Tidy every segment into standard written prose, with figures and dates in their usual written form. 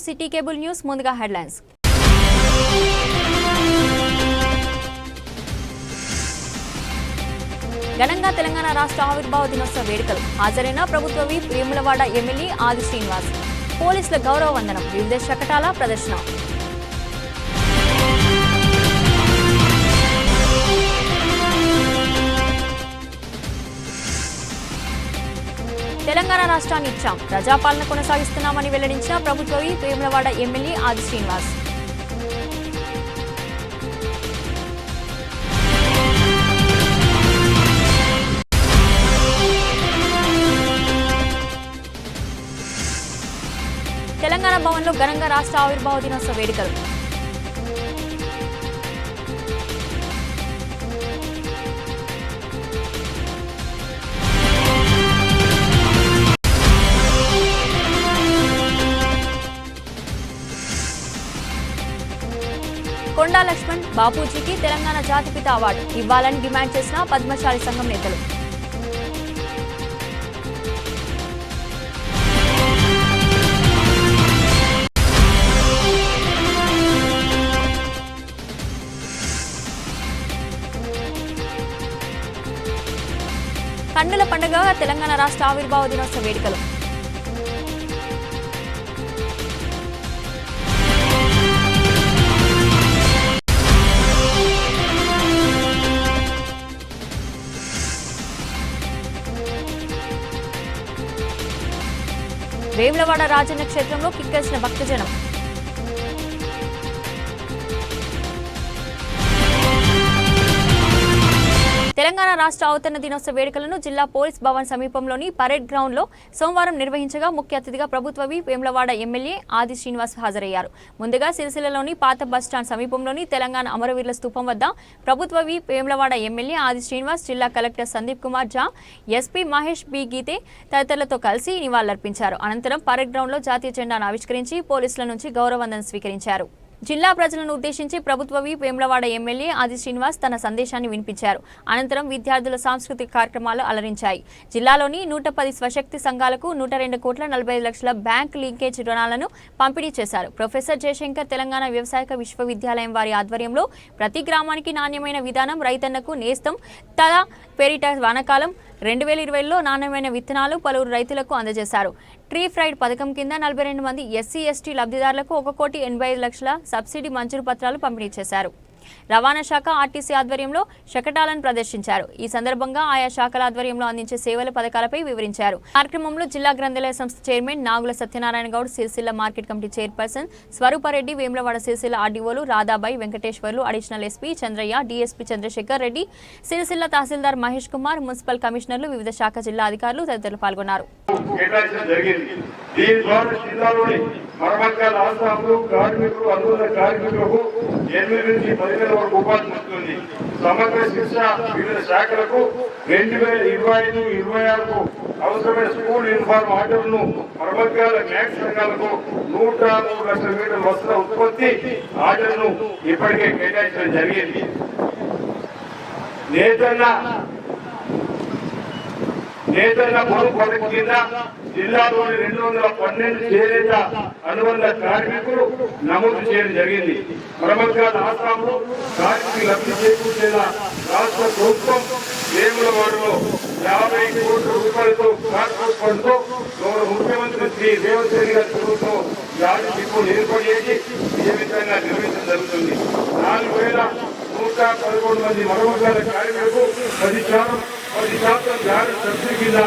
City cable news. ముందుగా headlines. ఘనంగా తెలంగాణ రాష్ట్ర ఆవిర్భావ దినోత్సవ వేడుకలు. హాజరైన ప్రభుత్వ విప్ వేములవాడ ఎమ్మెల్యే ఆది శ్రీనివాస్. పోలీసుల గౌరవ వందనం. వివిధ శకటాల ప్రదర్శన. తెలంగాణ రాష్ట్రాన్ని ఇచ్చాం, ప్రజాపాలన కొనసాగిస్తున్నామని వెల్లడించిన ప్రభుత్వ విప్ వేములవాడ ఎమ్మెల్యే ఆది శ్రీనివాస్. తెలంగాణ భవన్లో ఘనంగా రాష్ట్ర ఆవిర్భావ దినోత్సవ వేడుకలు. కొండా లక్ష్మణ్ బాపూజీకి తెలంగాణ జాతిపిత అవార్డు ఇవ్వాలని డిమాండ్ చేసిన పద్మశాలి సంఘం నేతలు. కన్నుల పండుగ తెలంగాణ రాష్ట్ర ఆవిర్భావ దినోత్సవ వేడుకలు. వేములవాడ రాజన్న క్షేత్రంలో కిక్కేసిన భక్తజనం. తెలంగాణ రాష్ట్ర అవతరణ దినోత్సవ వేడుకలను జిల్లా పోలీస్ భవన్ సమీపంలోని పరేడ్ గ్రౌండ్ లో సోమవారం నిర్వహించగా ముఖ్య అతిథిగా ప్రభుత్వ విప్ వేములవాడ ఎమ్మెల్యే ఆది శ్రీనివాస్ హాజరయ్యారు. ముందుగా సిరిసిల్లలోని పాత బస్టాండ్ సమీపంలోని తెలంగాణ అమరవీరుల స్తూపం వద్ద ప్రభుత్వ విప్ వేములవాడ ఎమ్మెల్యే ఆది శ్రీనివాస్, జిల్లా కలెక్టర్ సందీప్ కుమార్ ఝా, ఎస్పీ మహేష్ బి గీతే తదితరులతో కలిసి నివాళులర్పించారు. అనంతరం పరేడ్ గ్రౌండ్ లో జాతీయ జెండాను ఆవిష్కరించి పోలీసుల నుంచి గౌరవవందనం స్వీకరించారు. జిల్లా ప్రజలను ఉద్దేశించి ప్రభుత్వ విప్ వేములవాడ ఎమ్మెల్యే ఆది శ్రీనివాస్ తన సందేశాన్ని వినిపించారు. అనంతరం విద్యార్థుల సాంస్కృతిక కార్యక్రమాలు అలరించాయి. జిల్లాలోని 110 స్వశక్తి సంఘాలకు 102,45,00,000 బ్యాంక్ లింకేజ్ రుణాలను పంపిణీ చేశారు. ప్రొఫెసర్ జయశంకర్ తెలంగాణ వ్యవసాయ విశ్వవిద్యాలయం వారి ఆధ్వర్యంలో ప్రతి గ్రామానికి నాణ్యమైన విధానం, రైతన్నకు నేస్తం తల పేరిట వానాకాలం 2020లో నాణ్యమైన విత్తనాలు పలువురు రైతులకు అందజేశారు. ట్రీ ఫ్రైడ్ పథకం కింద 42 మంది ఎస్సీ/ఎస్టీ లబ్ధిదారులకు 1,85,00,000 సబ్సిడీ మంజూరు పత్రాలు పంపిణీ చేశారు. రవాణా శాఖ ఆర్టీసీ ఆధ్వర్యంలో శకటాలను ప్రదర్శించారు. ఈ సందర్భంగా ఆయా శాఖల ఆధ్వర్యంలో అందించే సేవల పథకాలపై వివరించారు. కార్యక్రమంలో జిల్లా గ్రంథాలయ సంస్థ chairman Nagula Satyanarayana Goud, Sircilla market committee chairperson Swaroopareddy, Vemulawada Sircilla ఆర్డీఓలు Radhabai, Venkateswarlu, additional SP Chandraiah, DSP Chandrashekar Reddy, Sircilla tahsildar Mahesh Kumar, municipal కమిషనర్లు, వివిధ శాఖ జిల్లా అధికారులు తదితరులు పాల్గొన్నారు. మరమ్మతుల ఆసాములు, కార్మికులు, అనుబంధ కార్మికులకు 8 నుంచి 10,000 వరకు ఉపాధి పొందుతుంది. సమగ్ర శిక్ష వివిధ శాఖలకు 2025-26కు అవసరమైన స్కూల్ యూనిఫామ్ ఆర్డర్లను మరమ్మతుల మ్యాక్స్ సంఘాలకు 103 లక్షల మీటర్ల వస్త్ర ఉత్పత్తి ఆర్డర్ను ఇప్పటికే కేటాయించడం జరిగింది. నేతన్న పొదుపు పథకం కింద జిల్లాలోని 212 చేనేత అనుబంధ కార్మికులు నమోదు చేయడం జరిగింది. మరమ్మతుల ఆసాంలో కార్మికులు లబ్ధి చేకూర్చేలా రాష్ట్ర ప్రభుత్వం వేములవాడలో 50 కోట్ల రూపాయలతో కార్పొరేట్ ఫండ్తో గౌరవ ముఖ్యమంత్రి శ్రీ రేవంత్ రెడ్డి గారి ప్రభుత్వం యాడ్ డిపోలు ఏర్పాటు చేసి నియమితంగా నిర్వహించడం జరుగుతుంది. 4,111 మంది మరమ్మతుల కార్మికులకు 10% యాడ్ సబ్సిడీ కింద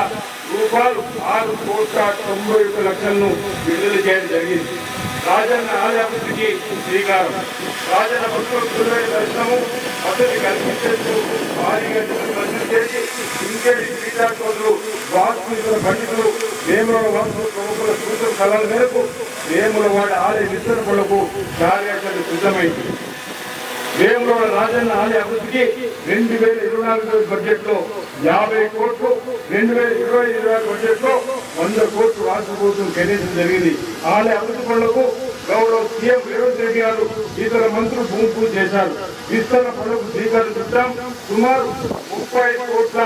రూపాయలు 6,91,00,000 విడుదల చేయడం జరిగింది. రాజన్న ఆలయ అభివృద్ధికి శ్రీకారం. రాజన్న భక్తుల దర్శనము వసతి కల్పించేందుకు భారీగా మంజూరు చేసి ఇంకేటి క్రీడాకోరులు, వాస్తుల పండితులు, వేములవాడ వాస్తు ప్రముఖుల సూచన సలహాల మేరకు వేములవాడ ఆలయ విస్తరణకు కార్యాచరణ సిద్ధమైంది. వేములవాడ రాజన్న ఆలయ అభివృద్ధికి 2024 బడ్జెట్ లో 50 కోట్లు, 2025 బడ్జెట్ లో 100 కోట్లు రాష్ట్ర ప్రభుత్వం కేటాయించడం జరిగింది. ఆలయ అభివృద్ధి పనులకు గౌరవ సీఎం రేవంత్ రెడ్డి గారు ఇతర మంత్రులు భూమి పూజ చేశారు. విస్తరణ పనులకు శ్రీకారం చుట్టాం. సుమారు 30 కోట్ల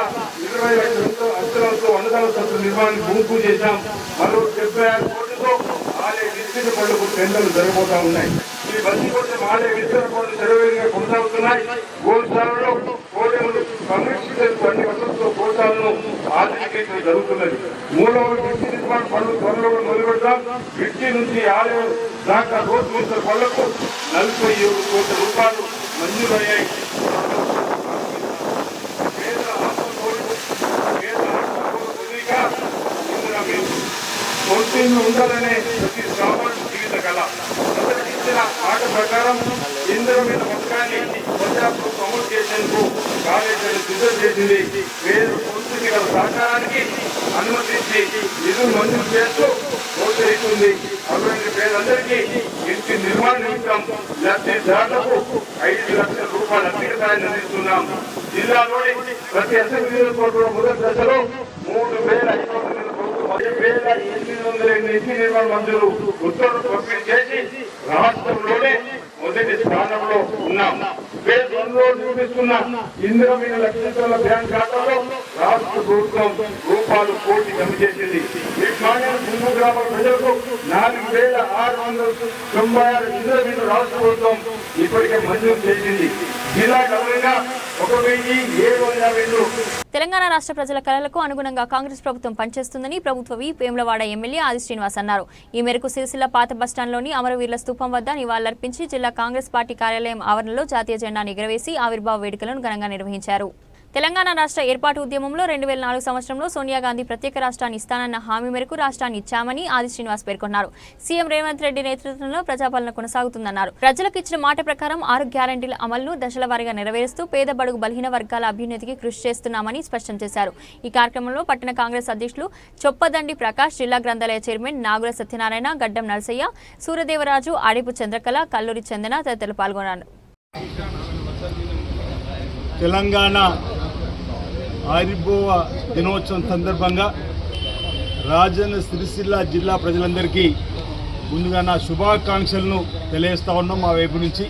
20 లక్షల అంచనాలతో అన్నదాన సత్ర నిర్మాణానికి భూమి పూజ చేశాం. మరో 76 కోట్లతో ఆలయ విత్తన పనులకు టెండర్లు జరగబోతా ఉన్నాయి. ఈ బందికొండ మాడే విత్తన పనులు నెరవేరుగా కొనసాగుతున్నాయి. గోశాలలో కోడెములు సంరక్షించేందుకు అన్ని వసతులతో గోశాలను ఆధునీకరించడం జరుగుతున్నది. మూడవ బ్రిడ్జి నిర్మాణ పనులు త్వరలో మొదలుపెడతాం. బ్రిడ్జి నుంచి ఆలయం దాకా రోడ్డు మీద పనులకు 47 కోట్ల రూపాయలు మంజూరయ్యాయి. సొంతంగా ఉండాలనే ప్రతి సామాన్య జీవిత కళ అందరికి ఇచ్చిన మాట ప్రకారం ఇంద్రమైన పథకాన్ని పంజాబ్ ప్రభుత్వం అమలు చేసేందుకు కాలేజీలను సిద్ధం చేసింది. పేరు సంస్కృతి గల సహకారానికి అనుమతించి నిధులు మంజూరు చేస్తూ ప్రోత్సహిస్తుంది. అటువంటి పేదలందరికీ ఇంటి నిర్మాణ నిమిత్తం లబ్ధిదారులకు 5 లక్షల రూపాయల ఆర్థిక సాయాన్ని అందిస్తున్నాం. జిల్లాలోని ప్రతి అసెంబ్లీ నియోజకవర్గంలో మొదటి దశలో 3,800 ఇంటి నిర్మాణ మంజూరు ఉత్తర్వులు పంపిణీ చేసి రాష్ట్రంలోనే మొదటి స్థానంలో ఉన్నాం. ఫేజ్ 1లో నిర్మిస్తున్న ఇంద్రమైన లక్షల బ్యాంక్ ఖాతాలో రాష్ట్ర ప్రభుత్వం రూపాయలు 1 కోటి జమ చేసింది. ఈ సింధు గ్రామ ప్రజలకు 4,696 ఇంద్రమైన రాష్ట్ర ప్రభుత్వం ఇప్పటికే మంజూరు చేసింది. జిల్లా గవర్నర్గా 1,752. తెలంగాణ రాష్ట్ర ప్రజల కలలకు అనుగుణంగా కాంగ్రెస్ ప్రభుత్వం పనిచేస్తుందని ప్రభుత్వ విప్ వేములవాడ ఎమ్మెల్యే ఆది శ్రీనివాస్ అన్నారు. ఈ మేరకు సిరిసిల్ల పాత బస్టాండ్లోని అమరవీరుల స్తూపం వద్ద నివాళులర్పించి జిల్లా కాంగ్రెస్ పార్టీ కార్యాలయం ఆవరణలో జాతీయ జెండాను ఎగురవేసి ఆవిర్భావ వేడుకలను ఘనంగా నిర్వహించారు. తెలంగాణ రాష్ట్ర ఏర్పాటు ఉద్యమంలో 2004 సంవత్సరంలో సోనియా గాంధీ ప్రత్యేక రాష్ట్రాన్ని ఇస్తానన్న హామీ మేరకు రాష్ట్రాన్ని ఇచ్చామని ఆది శ్రీనివాస్ పేర్కొన్నారు. సీఎం రేవంత్ రెడ్డి నేతృత్వంలో ప్రజాపాలన కొనసాగుతుందన్నారు. ప్రజలకు ఇచ్చిన మాట ప్రకారం 6 గ్యారంటీల అమలును దశల వారీగా నెరవేరుస్తూ పేద బడుగు బలహీన వర్గాల అభ్యున్నతికి కృషి చేస్తున్నామని స్పష్టం చేశారు. ఈ కార్యక్రమంలో పట్టణ కాంగ్రెస్ అధ్యక్షులు చొప్పదండి ప్రకాష్, జిల్లా గ్రంథాలయ చైర్మన్ నాగుల సత్యనారాయణ, గడ్డం నరసయ్య, సూర్యదేవరాజు, ఆడిపు చంద్రకళ, కల్లూరి చందన తదితరులు పాల్గొన్నారు. తెలంగాణ ఆవిర్భావ దినోత్సవం సందర్భంగా రాజన్న సిరిసిల్ల జిల్లా ప్రజలందరికీ ముందుగా నా శుభాకాంక్షలను తెలియజేస్తా ఉన్నాం. మా వైపు నుంచి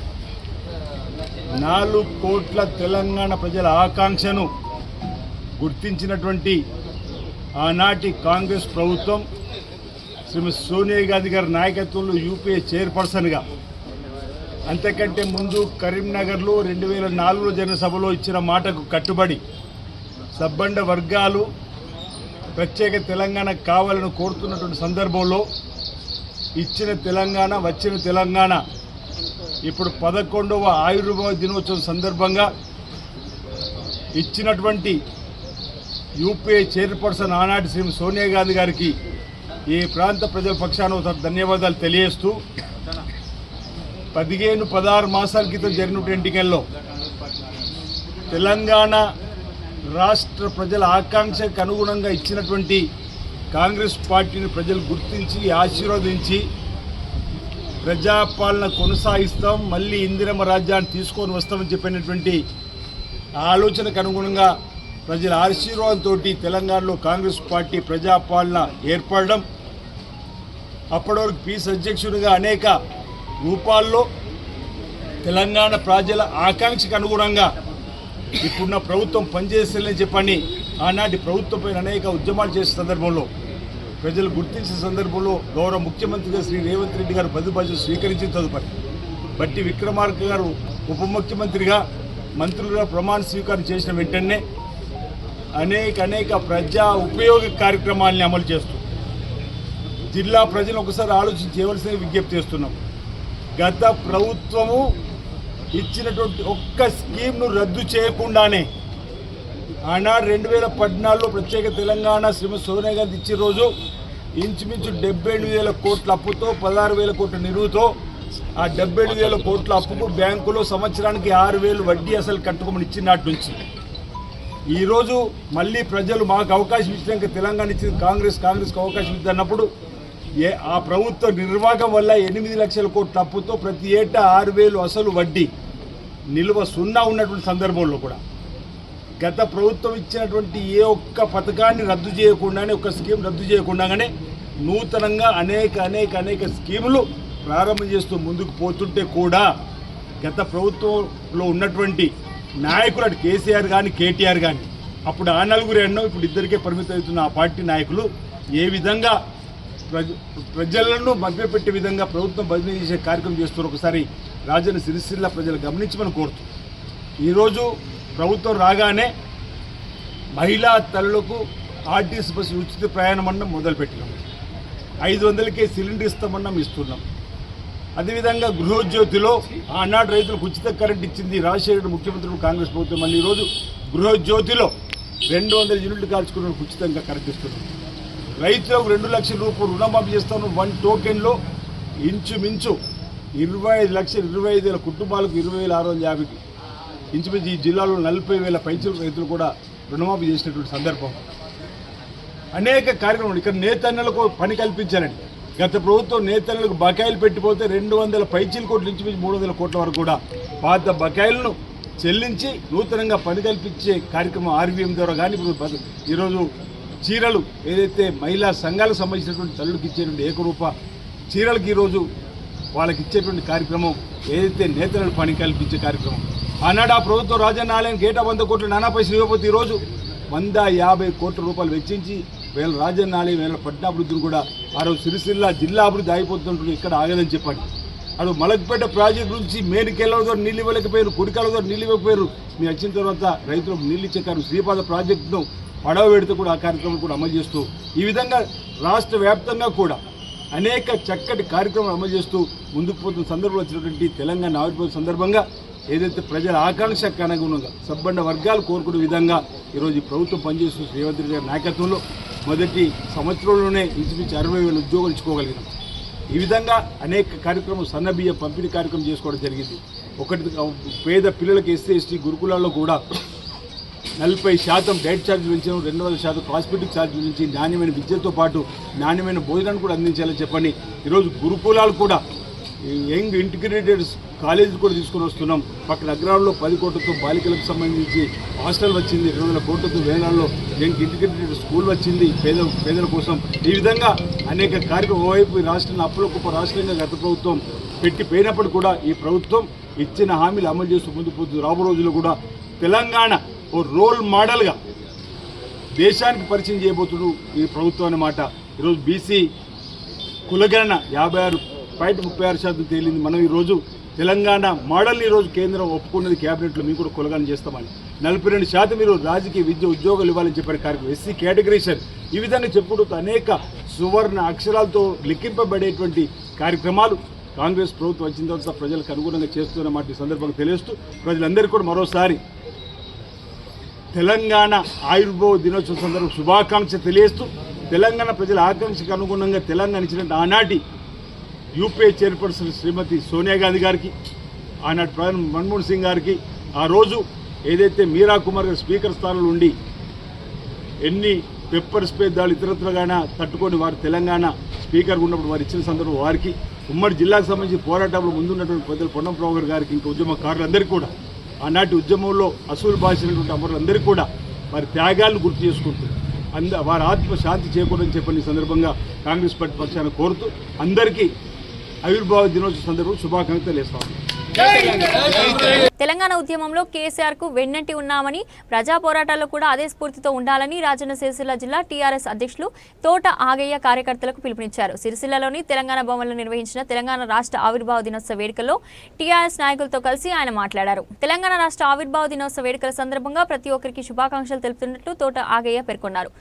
4 కోట్ల తెలంగాణ ప్రజల ఆకాంక్షను గుర్తించినటువంటి ఆనాటి కాంగ్రెస్ ప్రభుత్వం శ్రీమతి సోనియా గాంధీ గారి నాయకత్వంలో యూపీఏ చైర్పర్సన్గా, అంతకంటే ముందు కరీంనగర్లో 2004లో జరిగిన సభలో ఇచ్చిన మాటకు కట్టుబడి సబ్బండ వర్గాలు ప్రత్యేక తెలంగాణ కావాలని కోరుతున్నటువంటి సందర్భంలో ఇచ్చిన తెలంగాణ, వచ్చిన తెలంగాణ ఇప్పుడు 11వ ఆవిర్భావ దినోత్సవం సందర్భంగా ఇచ్చినటువంటి యూపీఏ చైర్పర్సన్ ఆనాటి శ్రీమతి సోనియా గాంధీ గారికి ఈ ప్రాంత ప్రజల పక్షాన ధన్యవాదాలు తెలియజేస్తూ 15-16 మాసాల క్రితం జరిగినటువంటి ఎన్నికల్లో తెలంగాణ రాష్ట్ర ప్రజల ఆకాంక్షకు అనుగుణంగా ఇచ్చినటువంటి కాంగ్రెస్ పార్టీని ప్రజలు గుర్తించి ఆశీర్వదించి ప్రజాపాలన కొనసాగిస్తాం, మళ్ళీ ఇందిరమ్మ రాజ్యాన్ని తీసుకొని వస్తామని చెప్పినటువంటి ఆలోచనకు అనుగుణంగా ప్రజల ఆశీర్వాదంతో తెలంగాణలో కాంగ్రెస్ పార్టీ ప్రజాపాలన ఏర్పడడం, అప్పటివరకు పీస్ అధ్యక్షుడిగా అనేక రూపాల్లో తెలంగాణ ప్రజల ఆకాంక్షకు అనుగుణంగా ఇప్పుడున్న ప్రభుత్వం పనిచేస్తుందని చెప్పని ఆనాటి ప్రభుత్వంపై అనేక ఉద్యమాలు చేసే సందర్భంలో ప్రజలు గుర్తించిన సందర్భంలో గౌరవ ముఖ్యమంత్రిగా శ్రీ రేవంత్ రెడ్డి గారు బాధ్యతలు స్వీకరించిన తదుపరి బట్టి విక్రమార్క గారు ఉప ముఖ్యమంత్రిగా మంత్రులుగా ప్రమాణ స్వీకారం చేసిన వెంటనే అనేక ప్రజా ఉపయోగ కార్యక్రమాలని అమలు చేస్తూ జిల్లా ప్రజలు ఒకసారి ఆలోచన చేయవలసిన విజ్ఞప్తి చేస్తున్నాం. గత ప్రభుత్వము ఇచ్చినటువంటి ఒక్క స్కీమ్ను రద్దు చేయకుండానే ఆనాడు 2014లో ప్రత్యేక తెలంగాణ శ్రీమతి సోనియా గాంధీ ఇచ్చే రోజు ఇంచుమించు 78,000 కోట్ల అప్పుతో 16,000 కోట్ల నిలువుతో ఆ 78,000 కోట్ల అప్పుకు బ్యాంకులో సంవత్సరానికి 6,000 వడ్డీ అసలు కట్టుకోమని ఇచ్చినట్టు నుంచి ఈరోజు మళ్ళీ ప్రజలు మాకు అవకాశం ఇచ్చినాక తెలంగాణ ఇచ్చిన కాంగ్రెస్కి అవకాశం ఇద్దన్నప్పుడు ఆ ప్రభుత్వ నిర్వాహకం వల్ల 8 లక్షల కోట్ల అప్పుతో ప్రతి ఏటా 6,000 అసలు వడ్డీ నిల్వ 0 ఉన్నటువంటి సందర్భంలో కూడా గత ప్రభుత్వం ఇచ్చినటువంటి ఏ ఒక్క పథకాన్ని రద్దు చేయకుండానే, ఒక్క స్కీమ్ రద్దు చేయకుండానే నూతనంగా అనేక స్కీములు ప్రారంభం చేస్తూ ముందుకు పోతుంటే కూడా గత ప్రభుత్వంలో ఉన్నటువంటి నాయకులు అటు కేసీఆర్ కానీ కేటీఆర్ కానీ అప్పుడు ఆ 4 ఎన్నో ఇప్పుడు 2కే పరిమితం అవుతున్న ఆ పార్టీ నాయకులు ఏ విధంగా ప్రజలను మభ్యపెట్టే విధంగా ప్రభుత్వం బదిలీ చేసే కార్యక్రమం చేస్తున్నారు. ఒకసారి రాజన్న సిరిసిల్ల ప్రజలు గమనించమని కోరుతూ ఈరోజు ప్రభుత్వం రాగానే మహిళా తల్లులకు ఆర్టీసీ బస్సు ఉచిత ప్రయాణం అన్నం మొదలుపెట్టినాం. 500కే సిలిండర్ ఇస్తామన్నాం, ఇస్తున్నాం. అదేవిధంగా గృహజ్యోతిలో ఆనాడు రైతులకు ఉచిత కరెంట్ ఇచ్చింది రాజశేఖర ముఖ్యమంత్రులు కాంగ్రెస్ ప్రభుత్వం. మళ్ళీ ఈరోజు గృహజ్యోతిలో 200 యూనిట్లు కాల్చుకున్న ఉచితంగా కరెంట్ ఇస్తున్నాం. రైతులకు 2 లక్షల రూపాయలు రుణమాఫీ చేస్తాను. 1 టోకెన్లో ఇంచుమించు 25,25,000 కుటుంబాలకు 20,650కి ఇంచుమించు ఈ జిల్లాలో 40,000 పైచలు రైతులు కూడా రుణమాఫీ చేసినటువంటి సందర్భం. అనేక కార్యక్రమాలు ఇక్కడ నేతన్నలకు పని కల్పించాలండి. గత ప్రభుత్వం నేతన్నలకు బకాయిలు పెట్టిపోతే 200 పైచీల కోట్లు ఇంచుమించు 300 కోట్ల వరకు కూడా పాత బకాయిలను చెల్లించి నూతనంగా పని కల్పించే కార్యక్రమం ఆర్వీఎం ద్వారా కానీ ఇప్పుడు ఈరోజు చీరలు ఏదైతే మహిళా సంఘాలకు సంబంధించినటువంటి తల్లులకు ఇచ్చేటువంటి ఏకరూప చీరలకు ఈరోజు వాళ్ళకి ఇచ్చేటువంటి కార్యక్రమం ఏదైతే నేతలకు పని కల్పించే కార్యక్రమం. ఆనాడు ఆ ప్రభుత్వం రాజన్న ఆలయానికి 100 కోట్ల నానా పైసలు ఇవ్వకపోతే ఈరోజు 150 కోట్ల రూపాయలు వెచ్చించి వేళ రాజన్న ఆలయం వేళ పట్టణాభివృద్ధిని కూడా ఆ రోజు సిరిసిల్ల జిల్లా అభివృద్ధి ఆగిపోతుంటుంది. ఇక్కడ ఆగదని చెప్పండి. అటు మలక్పేట ప్రాజెక్టు నుంచి మేనికెళ్ళతో నీళ్ళు ఇవ్వలేకపోయారు, కుడికాలతో నీళ్ళు ఇవ్వకపోయారు. మీ వచ్చిన తర్వాత రైతులకు నీళ్ళు ఇచ్చే కార్యక్రమం శ్రీపాద ప్రాజెక్టును పడవ పెడితే కూడా ఆ కార్యక్రమం కూడా అమలు చేస్తూ ఈ విధంగా రాష్ట్ర వ్యాప్తంగా కూడా అనేక చక్కటి కార్యక్రమాలు అమలు చేస్తూ ముందుకు పోతున్న సందర్భంలో వచ్చినటువంటి తెలంగాణ ఆవిర్భావ సందర్భంగా ఏదైతే ప్రజల ఆకాంక్షకు అనుగుణంగా సబ్బండ వర్గాలు కోరుకునే విధంగా ఈరోజు ఈ ప్రభుత్వం పనిచేస్తూ రేవంత్ రెడ్డి గారి నాయకత్వంలో మొదటి సంవత్సరంలోనే ఇంచుమించు 60,000 ఉద్యోగాలు ఇచ్చుకోగలిగినాం. ఈ విధంగా అనేక కార్యక్రమం సన్నబియ్య పంపిణీ కార్యక్రమం చేసుకోవడం జరిగింది. ఒకటి పేద పిల్లలకు ఎస్సీ ఎస్టీ గురుకులాల్లో కూడా 40% డైట్ ఛార్జీలు పెంచాము, 200% కాస్మెటిక్ ఛార్జీల నుంచి నాణ్యమైన విద్యతో పాటు నాణ్యమైన భోజనాన్ని కూడా అందించాలని చెప్పండి. ఈరోజు గురుకులాలు కూడా యంగ్ ఇంటిగ్రేటెడ్ కాలేజీలు కూడా తీసుకొని వస్తున్నాం. పక్కన అగ్రహారంలో 10 కోట్లతో బాలికలకు సంబంధించి హాస్టల్ వచ్చింది, 200 కోట్లతో వేనాల్లో యంగ్ ఇంటిగ్రేటెడ్ స్కూల్ వచ్చింది పేదల కోసం. ఈ విధంగా అనేక కార్యక్రమం ఓవైపు రాష్ట్రాన్ని అప్పుల గొప్ప రాష్ట్రంగా గత ప్రభుత్వం పెట్టిపోయినప్పుడు కూడా ఈ ప్రభుత్వం ఇచ్చిన హామీలు అమలు చేస్తూ ముందుకు పోతుంది. రాబో రోజుల్లో కూడా తెలంగాణ ఓ రోల్ మోడల్గా దేశానికి పరిచయం చేయబోతుడు ఈ ప్రభుత్వం అన్నమాట. ఈరోజు బీసీ కులగణన 56.36% తేలింది. మనం ఈరోజు తెలంగాణ మోడల్ని ఈరోజు కేంద్రం ఒప్పుకున్నది క్యాబినెట్లో. మేము కూడా కులగణన చేస్తామని 42% మీరు రాజకీయ విద్య ఉద్యోగాలు ఇవ్వాలని చెప్పిన కార్యక్రమం ఎస్సీ కేటగిరీషన్ ఈ విధంగా చెప్పుకుంటూ అనేక సువర్ణ అక్షరాలతో లిఖింపబడేటువంటి కార్యక్రమాలు కాంగ్రెస్ ప్రభుత్వం వచ్చిన తర్వాత ప్రజలకు అనుగుణంగా చేస్తున్నమాట ఈ సందర్భంగా తెలియజేస్తూ ప్రజలందరికీ కూడా మరోసారి తెలంగాణ ఆవిర్భావ దినోత్సవం సందర్భంగా శుభాకాంక్ష తెలియజేస్తూ తెలంగాణ ప్రజల ఆకాంక్షకు అనుగుణంగా తెలంగాణ ఇచ్చినట్టు ఆనాటి యూపీఏ చైర్పర్సన్ శ్రీమతి సోనియా గాంధీ గారికి, ఆనాటి ప్రధాని మన్మోహన్ సింగ్ గారికి, ఆ రోజు ఏదైతే మీరా కుమార్ గారు స్పీకర్ స్థానంలో ఉండి ఎన్ని పెప్పర్ స్ప్రే దాడులు ఇతరత్రగానే తట్టుకొని వారు తెలంగాణ స్పీకర్గా ఉన్నప్పుడు వారు ఇచ్చిన సందర్భం వారికి, ఉమ్మడి జిల్లాకు సంబంధించి పోరాటంలో ముందున్నటువంటి పెద్దలు పొన్నం ప్రభాకర్ గారికి, ఇంకా ఉద్యమకారులందరికీ కూడా ఆనాటి ఉద్యమంలో అసూలు బాసినటువంటి అమరులందరికీ కూడా వారి త్యాగాలను గుర్తు చేసుకుంటూ వారి ఆత్మ శాంతి చేకూరని చెప్పని సందర్భంగా కాంగ్రెస్ పార్టీ పక్షాన కోరుతూ అందరికీ ఆవిర్భావ దినోత్సవ సందర్భంగా శుభాకాంక్షలు తెలియజేస్తాను. తెలంగాణ ఉద్యమంలో కేసీఆర్ కు వెన్నంటి ఉన్నామని, ప్రజా పోరాటాల్లో కూడా అదే స్ఫూర్తితో ఉండాలని రాజన్న సిరిసిల్ల జిల్లా టీఆర్ఎస్ అధ్యక్షులు తోట ఆగయ్య కార్యకర్తలకు పిలుపునిచ్చారు. సిరిసిల్లలోని తెలంగాణ భవన్లో నిర్వహించిన తెలంగాణ రాష్ట్ర ఆవిర్భావ దినోత్సవ వేడుకల్లో టీఆర్ఎస్ నాయకులతో కలిసి ఆయన మాట్లాడారు. తెలంగాణ రాష్ట్ర ఆవిర్భావ దినోత్సవ వేడుకల సందర్భంగా ప్రతి ఒక్కరికి శుభాకాంక్షలు తెలుపుతున్నట్లు తోట ఆగయ్య పేర్కొన్నారు.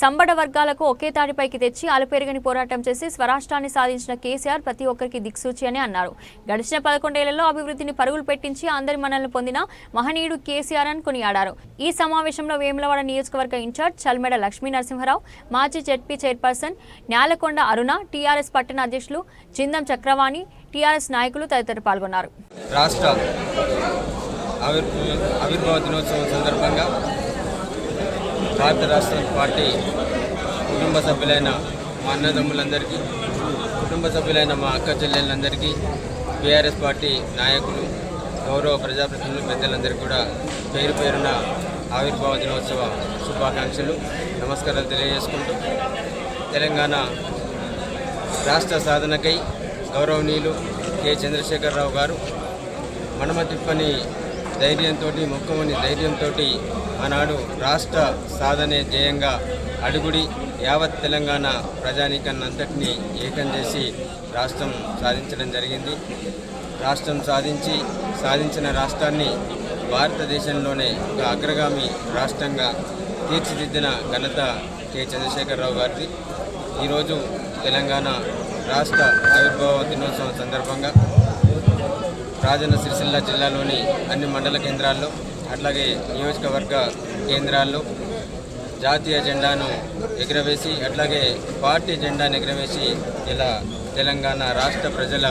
సంబడ వర్గాలకు ఒకే తాటిపైకి తెచ్చి అలుపెరగని పోరాటం చేసి స్వరాష్ట్రాన్ని సాధించిన కేసీఆర్ ప్రతి ఒక్కరికి దిక్సూచి అని అన్నారు. గడిచిన 11 ఏళ్లలో అభివృద్ధిని పరుగులు పెట్టించి అందరి మన్ననలు పొందిన మహనీయుడు కేసీఆర్ అని కొనియాడారు. ఈ సమావేశంలో వేములవాడ నియోజకవర్గ ఇన్ఛార్జ్ చల్మెడ లక్ష్మీ నరసింహరావు, మాజీ జెడ్పీ చైర్పర్సన్ న్యాలకొండ అరుణ, టీఆర్ఎస్ పట్టణ అధ్యక్షులు చిందం చక్రవాణి, టీఆర్ఎస్ నాయకులు తదితరులు పాల్గొన్నారు. రాష్ట్ర ఆవిర్భావ దినోత్సవం సందర్భంగా భారత రాష్ట్ర పార్టీ కుటుంబ సభ్యులైన మా అన్నదమ్ములందరికీ, కుటుంబ సభ్యులైన మా అక్క చెల్లెళ్ళందరికీ, టీఆర్ఎస్ పార్టీ నాయకులు, గౌరవ ప్రజాప్రతినిధులు, పెద్దలందరికీ కూడా పేరు పేరున ఆవిర్భావ దినోత్సవ శుభాకాంక్షలు, నమస్కారాలు తెలియజేసుకుంటూ తెలంగాణ రాష్ట్ర సాధనకై గౌరవనీయులు కె చంద్రశేఖరరావు గారు మడమ తిప్పని ధైర్యంతో మొక్కమని ధైర్యంతో ఆనాడు రాష్ట్ర సాధనే ధ్యేయంగా అడుగుడి యావత్ తెలంగాణ ప్రజానీకాన్నంతటినీ ఏకం చేసి రాష్ట్రం సాధించడం జరిగింది. రాష్ట్రం సాధించిన రాష్ట్రాన్ని భారతదేశంలోనే ఒక అగ్రగామి రాష్ట్రంగా తీర్చిదిద్దిన ఘనత కె. చంద్రశేఖరరావు గారిది. ఈరోజు తెలంగాణ రాష్ట్ర ఆవిర్భావ దినోత్సవం సందర్భంగా రాజన్న సిరిసిల్ల జిల్లాలోని అన్ని మండల కేంద్రాల్లో అట్లాగే నియోజకవర్గ కేంద్రాల్లో జాతీయ జెండాను ఎగురవేసి అట్లాగే పార్టీ జెండాను ఎగురవేసి ఇలా తెలంగాణ రాష్ట్ర ప్రజల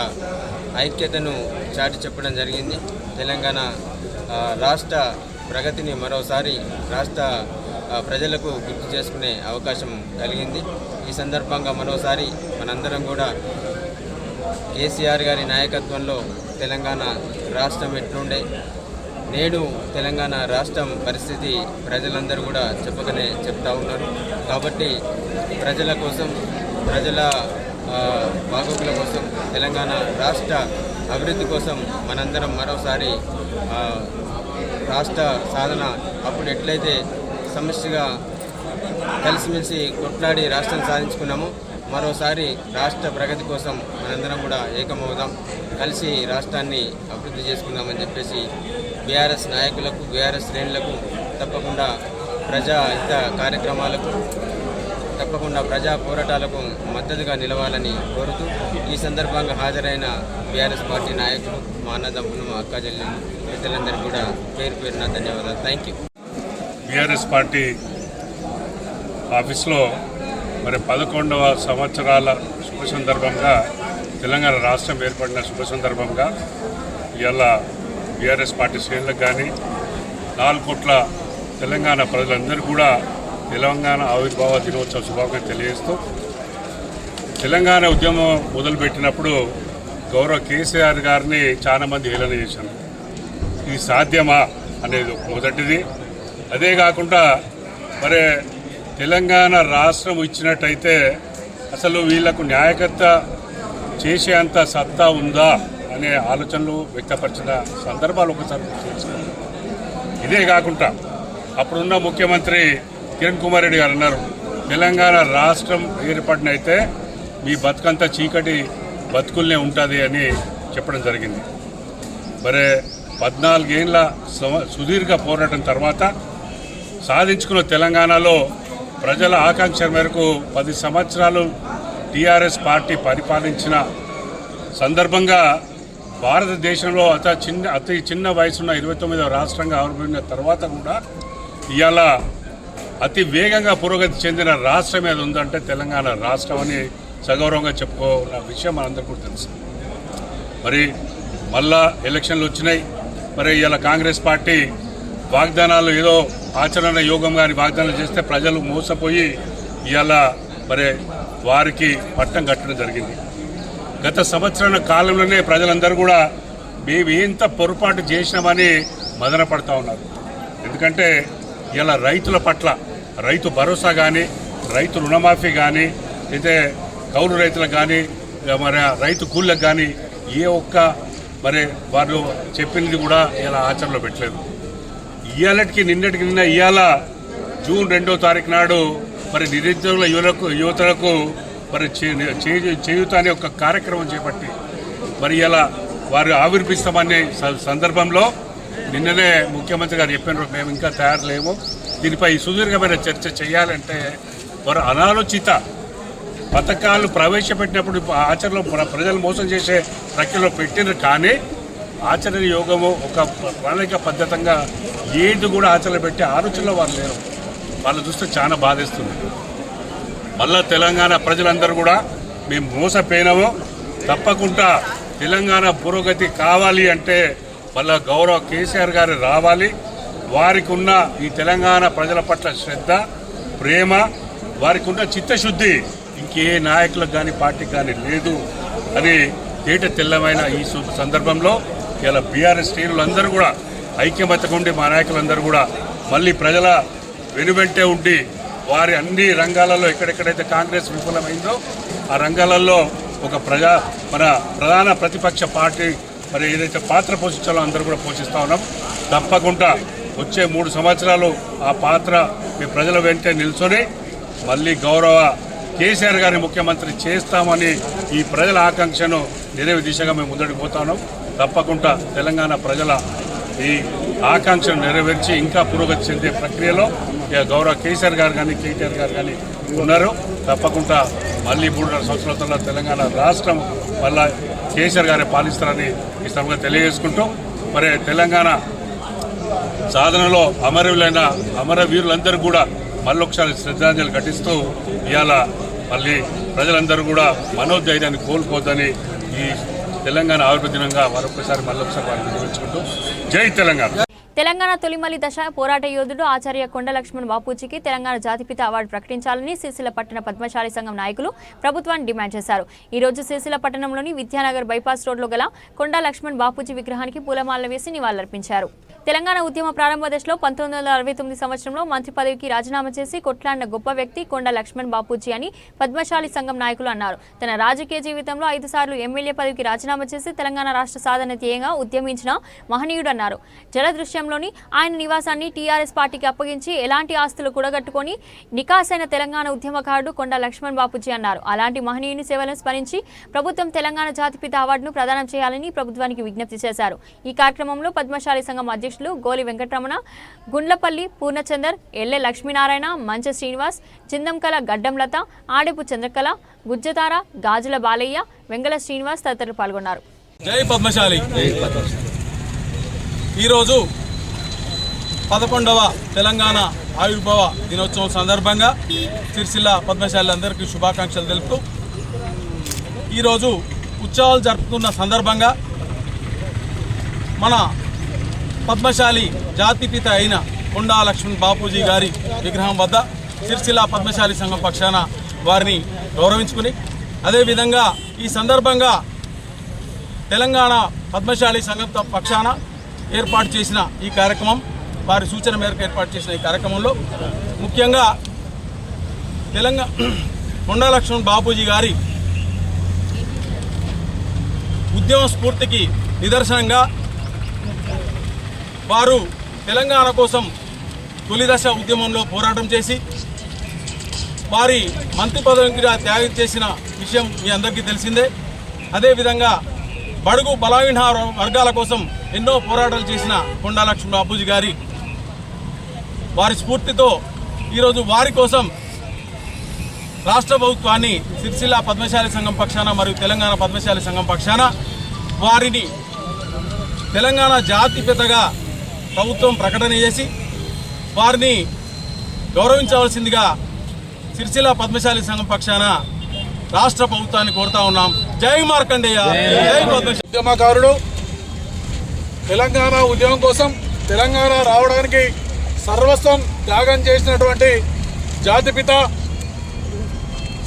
ఐక్యతను చాటి చెప్పడం జరిగింది. తెలంగాణ రాష్ట్ర ప్రగతిని మరోసారి రాష్ట్ర ప్రజలకు గుర్తు చేసుకునే అవకాశం కలిగింది. ఈ సందర్భంగా మరోసారి మనందరం కూడా కేసీఆర్ గారి నాయకత్వంలో తెలంగాణ రాష్ట్రం ఎట్లుండే నేడు తెలంగాణ రాష్ట్రం పరిస్థితి ప్రజలందరూ కూడా చెప్పకనే చెప్తా ఉన్నారు. కాబట్టి ప్రజల కోసం ప్రజల బాగోగుల కోసం తెలంగాణ రాష్ట్ర అభివృద్ధి కోసం మనందరం మరోసారి రాష్ట్ర సాధన అప్పుడు ఎట్లయితే సమస్యగా కలిసిమెలిసి కొట్లాడి రాష్ట్రం సాధించుకున్నామో మరోసారి రాష్ట్ర ప్రగతి కోసం మనందరం కూడా ఏకమవుదాం, కలిసి రాష్ట్రాన్ని అభివృద్ధి చేసుకుందామని చెప్పేసి బీఆర్ఎస్ నాయకులకు బీఆర్ఎస్ శ్రేణులకు తప్పకుండా ప్రజా హిత కార్యక్రమాలకు తప్పకుండా ప్రజా పోరాటాలకు మద్దతుగా నిలవాలని కోరుతూ ఈ సందర్భంగా హాజరైన బీఆర్ఎస్ పార్టీ నాయకులు మా అన్నదమ్ములు మా అక్క చెల్లెలు పెద్దలందరికీ కూడా పేరు పేరున ధన్యవాదాలు. Thank you. బీఆర్ఎస్ పార్టీ ఆఫీస్లో మరి 11వ సంవత్సరాల శుభ సందర్భంగా తెలంగాణ రాష్ట్రం ఏర్పడిన శుభ సందర్భంగా ఇవాళ బీఆర్ఎస్ పార్టీ శ్రేణులకు కానీ 4 కోట్ల తెలంగాణ ప్రజలందరూ కూడా తెలంగాణ ఆవిర్భావ దినోత్సవ శుభాకాంక్షలు తెలియజేస్తూ తెలంగాణ ఉద్యమం మొదలుపెట్టినప్పుడు గౌరవ కేసీఆర్ గారిని చాలామంది హేళన చేశారు. ఇది సాధ్యమా అనేది మొదటిది. అదే కాకుండా మరి తెలంగాణ రాష్ట్రం ఇచ్చినట్టయితే అసలు వీళ్లకు న్యాయకర్త చేసేంత సత్తా ఉందా అనే ఆలోచనలు వ్యక్తపరిచిన సందర్భాలు ఒకసారి తెలుసుకున్నాం. ఇదే కాకుండా అప్పుడున్న ముఖ్యమంత్రి కిరణ్ కుమార్ రెడ్డి గారు అన్నారు, తెలంగాణ రాష్ట్రం ఏర్పడినైతే మీ బతుకంతా చీకటి బతుకుల్నే ఉంటుంది అని చెప్పడం జరిగింది. మరి 14 ఏళ్ళ సుదీర్ఘ పోరాటం తర్వాత సాధించుకున్న తెలంగాణలో ప్రజల ఆకాంక్షల మేరకు 10 సంవత్సరాలు టీఆర్ఎస్ పార్టీ పరిపాలించిన సందర్భంగా భారతదేశంలో అతి చిన్న వయసున్న 29వ రాష్ట్రంగా ఆవిర్భవించిన తర్వాత కూడా ఇవాళ అతి వేగంగా పురోగతి చెందిన రాష్ట్రం ఏది ఉందంటే తెలంగాణ రాష్ట్రం అని సగౌరవంగా చెప్పుకోవాల విషయం మనందరికీ కూడా తెలుసు. మరి మళ్ళా ఎలక్షన్లు వచ్చినాయి. మరి ఇవాళ కాంగ్రెస్ పార్టీ వాగ్దానాలు ఏదో ఆచరణ యోగం కానీ వాగ్దానాలు చేస్తే ప్రజలు మోసపోయి ఇవాళ మరి వారికి పట్టం కట్టడం జరిగింది. గత సంవత్సరాల కాలంలోనే ప్రజలందరూ కూడా మేము ఎంత పొరపాటు చేసినామని మదన పడతా ఉన్నారు. ఎందుకంటే ఇలా రైతుల పట్ల రైతు భరోసా కానీ రైతు రుణమాఫీ కానీ అయితే కౌలు రైతులకు కానీ మరి రైతు కూలీలకు కానీ ఏ ఒక్క మరి వారు చెప్పింది కూడా ఇలా ఆచరణలో పెట్టలేదు. ఇవాళకి నిన్న ఇవాళ జూన్ 2వ తారీఖు నాడు మరి నిరుద్యోగుల యువతలకు మరి చేయూత అనే ఒక కార్యక్రమం చేపట్టి మరి ఇలా వారు ఆవిర్భిస్తామనే సందర్భంలో నిన్ననే ముఖ్యమంత్రి గారు చెప్పినారు, మేము ఇంకా తయారు లేము, దీనిపై సుదీర్ఘమైన చర్చ చేయాలంటే వారు అనాలోచిత పథకాలు ప్రవేశపెట్టినప్పుడు ఆచరణలో ప్రజలు మోసం చేసే ప్రక్రియలో పెట్టినారు. కానీ ఆచరణ యోగము ఒక ప్రణాళిక పద్ధతంగా ఏది కూడా ఆచరణ పెట్టే ఆలోచనలో వారు లేరు. వాళ్ళు చూస్తే చాలా బాధేస్తుంది. మళ్ళా తెలంగాణ ప్రజలందరూ కూడా మేము మోసపోయినాము, తప్పకుండా తెలంగాణ పురోగతి కావాలి అంటే మళ్ళా గౌరవ కేసీఆర్ గారు రావాలి. వారికి ఉన్న ఈ తెలంగాణ ప్రజల పట్ల శ్రద్ధ, ప్రేమ, వారికి ఉన్న చిత్తశుద్ధి ఇంకే నాయకులకు కానీ పార్టీకి కానీ లేదు అని తేట తెల్లమైన ఈ సందర్భంలో ఇలా బీఆర్ఎస్ శ్రేణులందరూ కూడా ఐక్యమత్యంగా ఉండి మా నాయకులందరూ కూడా మళ్ళీ ప్రజల వెనువెంటే ఉండి వారి అన్ని రంగాలలో ఎక్కడెక్కడైతే కాంగ్రెస్ విఫలమైందో ఆ రంగాలలో ఒక మన ప్రధాన ప్రతిపక్ష పార్టీ మరి ఏదైతే పాత్ర పోషించాలో అందరూ కూడా పోషిస్తూ ఉన్నాం. తప్పకుండా వచ్చే 3 సంవత్సరాలు ఆ పాత్ర మీ ప్రజల వెంటే నిల్చొని మళ్ళీ గౌరవ కేసీఆర్ గారిని ముఖ్యమంత్రి చేస్తామని ఈ ప్రజల ఆకాంక్షను నెరవేర్చే దిశగా మేము ముందడికి పోతాను. తప్పకుండా తెలంగాణ ప్రజల ఈ ఆకాంక్షను నెరవేర్చి ఇంకా పురోగతి చెందే ప్రక్రియలో గౌరవ కేసీఆర్ గారు కానీ కేటీఆర్ గారు కానీ ఉన్నారు. తప్పకుండా మళ్ళీ 3.5 సంవత్సరాల తెలంగాణ రాష్ట్రం మళ్ళీ కేసీఆర్ గారే పాలిస్తారని ఈ సమయంగా తెలియజేసుకుంటూ మరి తెలంగాణ సాధనలో అమరవీరులైన అమరవీరులందరూ కూడా మళ్ళొకసారి శ్రద్ధాంజలి ఘటిస్తూ ఇవాళ మళ్ళీ ప్రజలందరూ కూడా మనోధైర్యాన్ని కోల్పోద్దని ఈ తెలంగాణ ఆవిర్భావ దినంగా మరొకసారి మళ్ళొకసారి వారిని నిర్వహించుకుంటూ జై తెలంగాణ. తెలంగాణ తొలిమల్లి దశ పోరాట యోధుడు ఆచార్య కొండ లక్ష్మణ్ బాపూజీకి తెలంగాణ జాతిపిత అవార్డు ప్రకటించాలని సిరిసిల్ల పట్టణ పద్మశాలి సంఘం నాయకులు ప్రభుత్వాన్ని డిమాండ్ చేశారు. ఈ రోజు సిరిసిల్ల పట్టణంలోని విద్యానగర్ బైపాస్ రోడ్లో గల కొండ లక్ష్మణ్ బాపూజీ విగ్రహానికి పూలమాలలు వేసి నివాళులర్పించారు. తెలంగాణ ఉద్యమ ప్రారంభ దశలో 1969 సంవత్సరంలో మంత్రి పదవికి రాజీనామా చేసి కొట్లాడిన గొప్ప వ్యక్తి కొండ లక్ష్మణ్ బాపూజీ అని పద్మశాలి సంఘం నాయకులు అన్నారు. తన రాజకీయ జీవితంలో 5 సార్లు ఎమ్మెల్యే పదవికి రాజీనామా చేసి తెలంగాణ రాష్ట్ర సాధన ధ్యేయంగా ఉద్యమించిన మహనీయుడు అన్నారు. జలదృశ్యంలోని ఆయన నివాసాన్ని టీఆర్ఎస్ పార్టీకి అప్పగించి ఎలాంటి ఆస్తులు కూడగట్టుకొని నికాసైన తెలంగాణ ఉద్యమకారుడు కొండ లక్ష్మణ్ బాపూజీ అన్నారు. అలాంటి మహనీయుని సేవలను స్మరించి ప్రభుత్వం తెలంగాణ జాతిపిత అవార్డును ప్రదానం చేయాలని ప్రభుత్వానికి విజ్ఞప్తి చేశారు. ఈ కార్యక్రమంలో పద్మశాలి సంఘం అధ్యక్షులు గోలి వెంకటరమణ, గుండ్లపల్లి పూర్ణచందర్, ఎల్లె లక్ష్మీనారాయణ, మంచ శ్రీనివాస్, చిందంకల గడ్డంలత, ఆడెపు చంద్రకళ, గుజ్జతార, గాజుల బాలయ్య, వెంగళ శ్రీనివాస్ తదితరులు పాల్గొన్నారు. జై పద్మశాలి. ఈరోజు 11వ తెలంగాణ ఆవిర్భావ దినోత్సవం సందర్భంగా సిరిసిల్ల పద్మశాలందరికీ శుభాకాంక్షలు తెలుపుతూ ఈరోజు ఉత్సవాలు జరుపుతున్న సందర్భంగా మన పద్మశాలి జాతిపిత అయిన కొండా లక్ష్మణ్ బాపూజీ గారి విగ్రహం వద్ద సిరిసిల్ల పద్మశాలి సంఘం పక్షాన వారిని గౌరవించుకుని అదేవిధంగా ఈ సందర్భంగా తెలంగాణ పద్మశాలి సంఘం పక్షాన ఏర్పాటు చేసిన ఈ కార్యక్రమం, వారి సూచన మేరకు ఏర్పాటు చేసిన ఈ కార్యక్రమంలో ముఖ్యంగా కొండా లక్ష్మణ్ బాపూజీ గారి ఉద్యమ స్ఫూర్తికి నిదర్శనంగా వారు తెలంగాణ కోసం తొలిదశ ఉద్యమంలో పోరాటం చేసి వారి మంత్రి పదవికి త్యాగం చేసిన విషయం మీ అందరికీ తెలిసిందే. అదేవిధంగా బడుగు బలహీన వర్గాల కోసం ఎన్నో పోరాటాలు చేసిన కొండా లక్ష్మణ్ బాపూజీ గారి వారి స్ఫూర్తితో ఈరోజు వారి కోసం రాష్ట్ర ప్రభుత్వాన్ని సిరిసిల్ల పద్మశాలి సంఘం పక్షాన మరియు తెలంగాణ పద్మశాలి సంఘం పక్షాన వారిని తెలంగాణ జాతిపితగా ప్రభుత్వం ప్రకటన చేసి వారిని గౌరవించవలసిందిగా సిరిసిల్ల పద్మశాలి సంఘం పక్షాన రాష్ట్ర ప్రభుత్వాన్ని కోరుతా ఉన్నాం. జై మార్కండేయ, జై పద్మశాలి. ఉద్యమకారుడు తెలంగాణ ఉద్యమం కోసం తెలంగాణ రావడానికి సర్వస్వం త్యాగం చేసినటువంటి జాతిపిత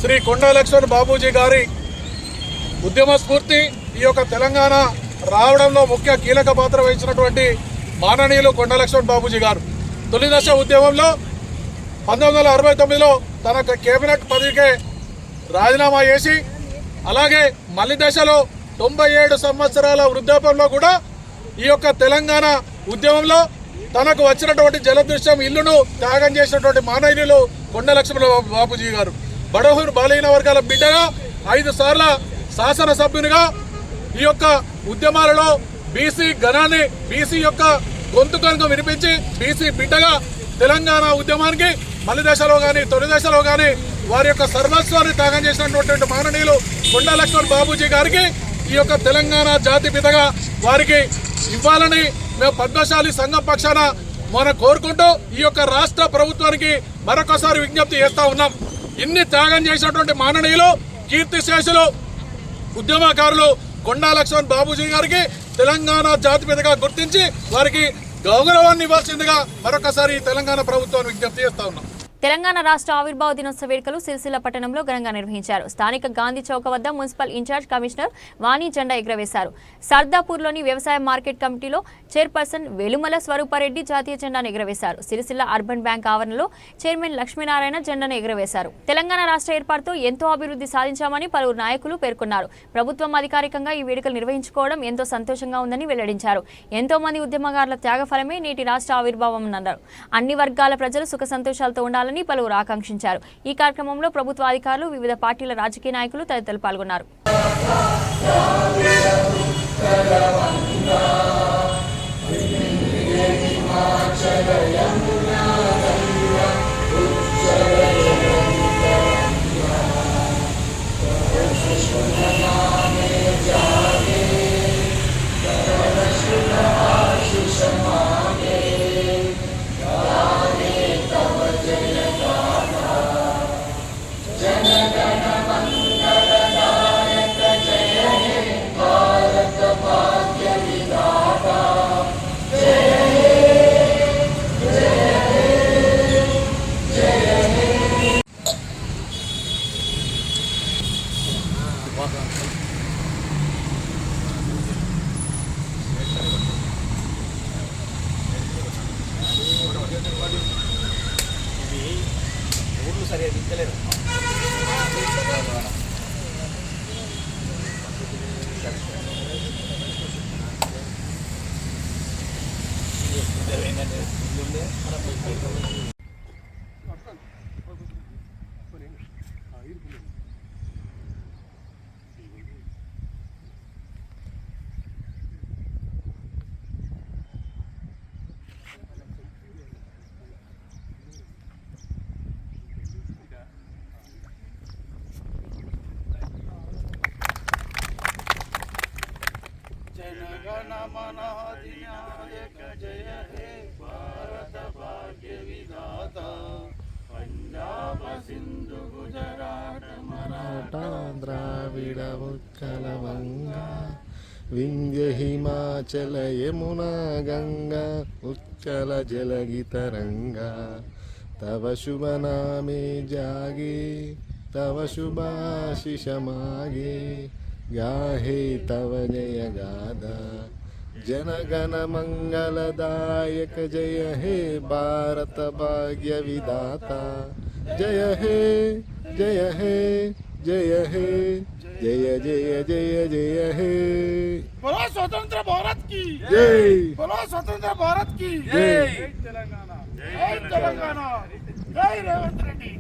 శ్రీ కొండా లక్ష్మణ్ బాపూజీ గారి ఉద్యమ స్ఫూర్తి ఈ యొక్క తెలంగాణ రావడంలో ముఖ్య కీలక పాత్ర వహించినటువంటి మాననీయులు కొండా లక్ష్మణ్ బాపూజీ గారు తొలిదశ ఉద్యమంలో 1969లో తన కేబినెట్ పదవికే రాజీనామా చేసి అలాగే మళ్ళీ దశలో 97 సంవత్సరాల వృద్ధాప్యంలో కూడా ఈ యొక్క తెలంగాణ ఉద్యమంలో తనకు వచ్చినటువంటి జలదృశ్యం ఇల్లును త్యాగం చేసినటువంటి మాననీయులు కొండా లక్ష్మణ్ బాపూజీ గారు బడహూరు బలహీన వర్గాల బిడ్డగా 5 సార్ల శాసనసభ్యునిగా ఈ యొక్క ఉద్యమాలలో బీసీ గణాన్ని బీసీ యొక్క గొంతు కనుక వినిపించి బీసీ బిడ్డగా తెలంగాణ ఉద్యమానికి మళ్ళీ దశలో కానీ తొలి దశలో కానీ వారి యొక్క సర్వస్వాన్ని త్యాగం చేసినటువంటి మాననీయులు కొండా లక్ష్మణ్ బాపూజీ గారికి ఈ యొక్క తెలంగాణ జాతిపితగా వారికి ఇవ్వాలని మేము పద్మశాలి సంఘం పక్షాన మనం కోరుకుంటూ ఈ యొక్క రాష్ట్ర ప్రభుత్వానికి మరొకసారి విజ్ఞప్తి చేస్తూ ఉన్నాం. ఇన్ని త్యాగం చేసినటువంటి మాననీయులు కీర్తిశేషులు ఉద్యమకారులు కొండా లక్ష్మణ్ బాపూజీ గారికి తెలంగాణ జాతిపితగా గుర్తించి వారికి గౌరవాన్ని ఇవ్వాల్సిందిగా మరొకసారి తెలంగాణ ప్రభుత్వాన్ని విజ్ఞప్తి చేస్తా ఉన్నాం. తెలంగాణ రాష్ట్ర ఆవిర్భావ దినోత్సవ వేడుకలు సిరిసిల్ల పట్టణంలో ఘనంగా నిర్వహించారు. స్థానిక గాంధీ చౌక వద్ద మున్సిపల్ ఇన్ఛార్జ్ కమిషనర్ వాణి జెండా ఎగురవేశారు. సర్దాపూర్లోని వ్యవసాయ మార్కెట్ కమిటీలో చైర్పర్సన్ వెలుమల స్వరూపారెడ్డి జాతీయ జెండాను ఎగురవేశారు. సిరిసిల్ల అర్బన్ బ్యాంక్ ఆవరణలో చైర్మన్ లక్ష్మీనారాయణ జెండాను ఎగురవేశారు. తెలంగాణ రాష్ట్ర ఏర్పాటుతో ఎంతో అభివృద్ధి సాధించామని పలువురు నాయకులు పేర్కొన్నారు. ప్రభుత్వం అధికారికంగా ఈ వేడుకలు నిర్వహించుకోవడం ఎంతో సంతోషంగా ఉందని వెల్లడించారు. ఎంతో మంది ఉద్యమకారుల త్యాగఫలమే నేటి రాష్ట్ర ఆవిర్భావం అన్నారు. అన్ని వర్గాల ప్రజలు సుఖ సంతోషాలతో ఉండాలని పలువురు ఆకాంక్షించారు. ఈ కార్యక్రమంలో ప్రభుత్వ అధికారులు, వివిధ పార్టీల రాజకీయ నాయకులు తదితరులు పాల్గొన్నారు. जनगणमनाधिनायक जय हे भारत भाग्य विधाता पंजाब सिंधु गुजरात मराठा द्राविड उत्कल गंगा विंध्य हिमाचल यमुना गंगा उच्चल जलगी तरंगा तव शुभ नामे जागे तव शुभाशिष मागे गाहे तव जय गाथा जनगण मंगलदायक जय हे भारत भाग्य विधाता जय हे जय हे जय हे जय जय जय जय हे बोलो स्वतंत्र भारत की जय बोलो स्वतंत्र भारत की जय तेलंगाना जय तेलंगाना जय रेवंत रेड्डी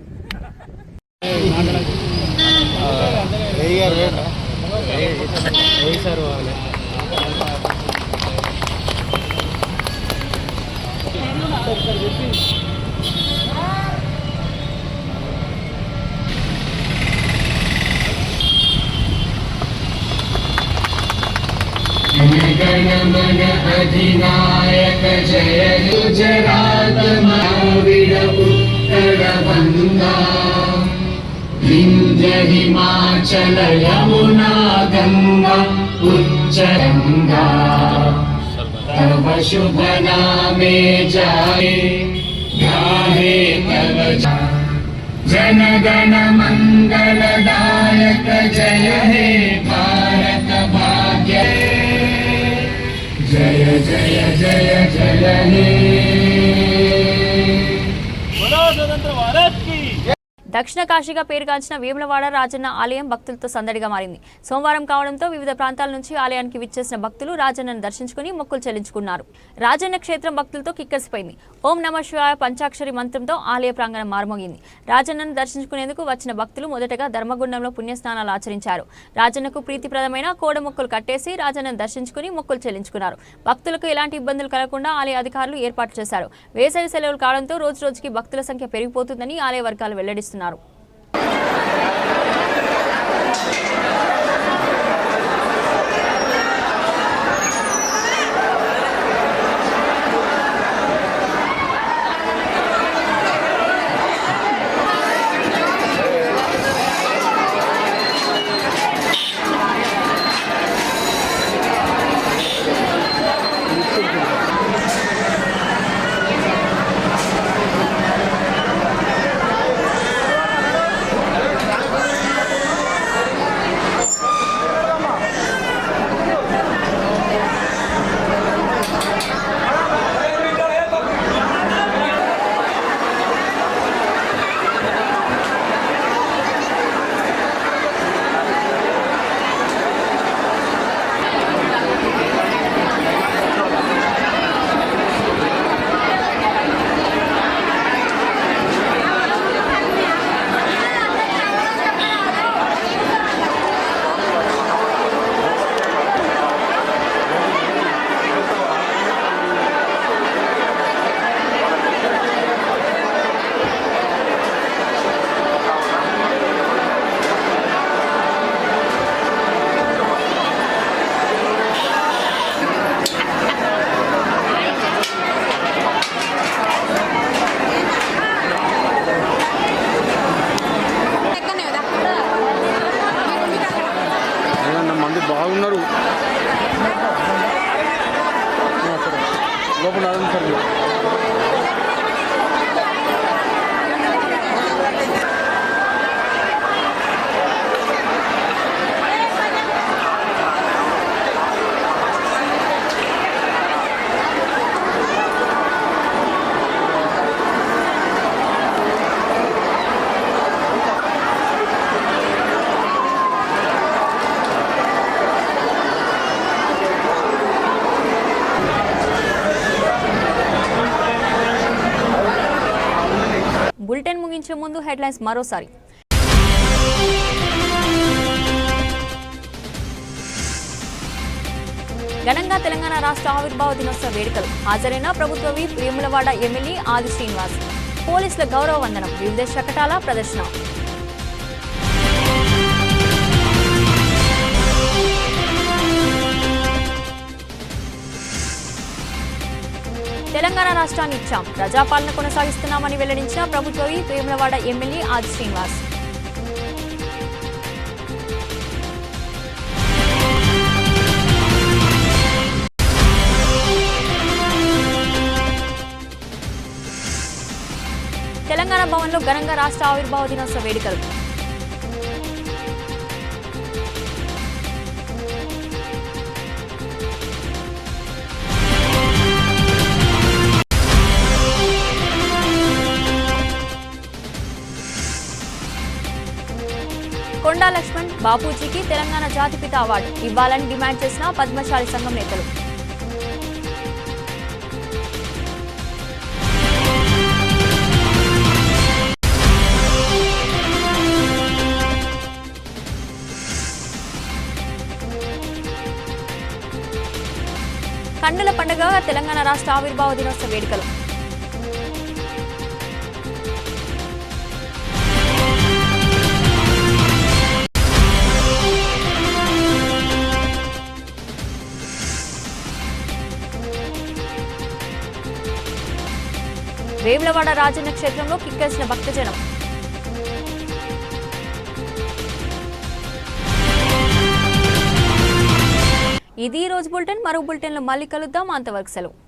गणमन अधिनायक जय गुजरात द्राविड उत्कल गंगा विंध्य हिमाचल यमुना गंगा उच्चरंगा तव शुभ नामे जाए गाहे तव जनगण मंगलदायक जय हे भारत भाग्य जय जय जय जय हे बोलो स्वतंत्र भारत की దక్షిణ కాశీగా పేరుగాంచిన వేములవాడ రాజన్న ఆలయం భక్తులతో సందడిగా మారింది. సోమవారం కావడంతో వివిధ ప్రాంతాల నుంచి ఆలయానికి విచ్చేసిన భక్తులు రాజన్నను దర్శించుకుని మొక్కులు చెల్లించుకున్నారు. రాజన్న క్షేత్రం భక్తులతో కిక్కసిపోయింది. ఓం నమః శివాయ పంచాక్షరి మంత్రంతో ఆలయ ప్రాంగణం మారుమోగింది. రాజన్నను దర్శించుకునేందుకు వచ్చిన భక్తులు మొదటగా ధర్మగుండంలో పుణ్యస్నానాలు ఆచరించారు. రాజన్నకు ప్రీతిప్రదమైన కోడ మొక్కులు కట్టేసి రాజన్నను దర్శించుకుని మొక్కులు చెల్లించుకున్నారు. భక్తులకు ఎలాంటి ఇబ్బందులు కలగకుండా ఆలయ అధికారులు ఏర్పాటు చేశారు. వేసవి సెలవులు కావడంతో రోజు రోజుకి భక్తుల సంఖ్య పెరిగిపోతుందని ఆలయ వర్గాలు వెల్లడిస్తున్నారు. ఉన్నారు లోపల సార్ బులెటిన్ ముగించే ముందు హెడ్లైన్స్ మరోసారి. ఘనంగా తెలంగాణ రాష్ట్ర ఆవిర్భావ దినోత్సవ వేడుకలు. హాజరైన ప్రభుత్వ విప్ వేములవాడ ఎమ్మెల్యే ఆది శ్రీనివాస్. పోలీసుల గౌరవ వందనం. వివిధ శకటాల ప్రదర్శన. తెలంగాణ రాష్ట్రాన్ని ఇచ్చాం, ప్రజాపాలన కొనసాగిస్తున్నామని వెల్లడించిన ప్రభుత్వ విప్ వేములవాడ ఎమ్మెల్యే ఆది శ్రీనివాస్. తెలంగాణ భవన్లో ఘనంగా రాష్ట్ర ఆవిర్భావ దినోత్సవ వేడుకలు. కొండా లక్ష్మణ్ బాపూజీకి తెలంగాణ జాతిపిత అవార్డు ఇవ్వాలని డిమాండ్ చేసిన పద్మశాలి సంఘం నేతలు. కండుల పండుగ తెలంగాణ రాష్ట్ర ఆవిర్భావ దినోత్సవ వేడుకలు. వేములవాడ రాజన్న క్షేత్రంలో కిక్కేసిన భక్తజనం. ఇది ఈ రోజు బులెటిన్. మరో బులెటిన్లో మళ్ళీ కలుద్దాం. అంతవరకు సెలవు.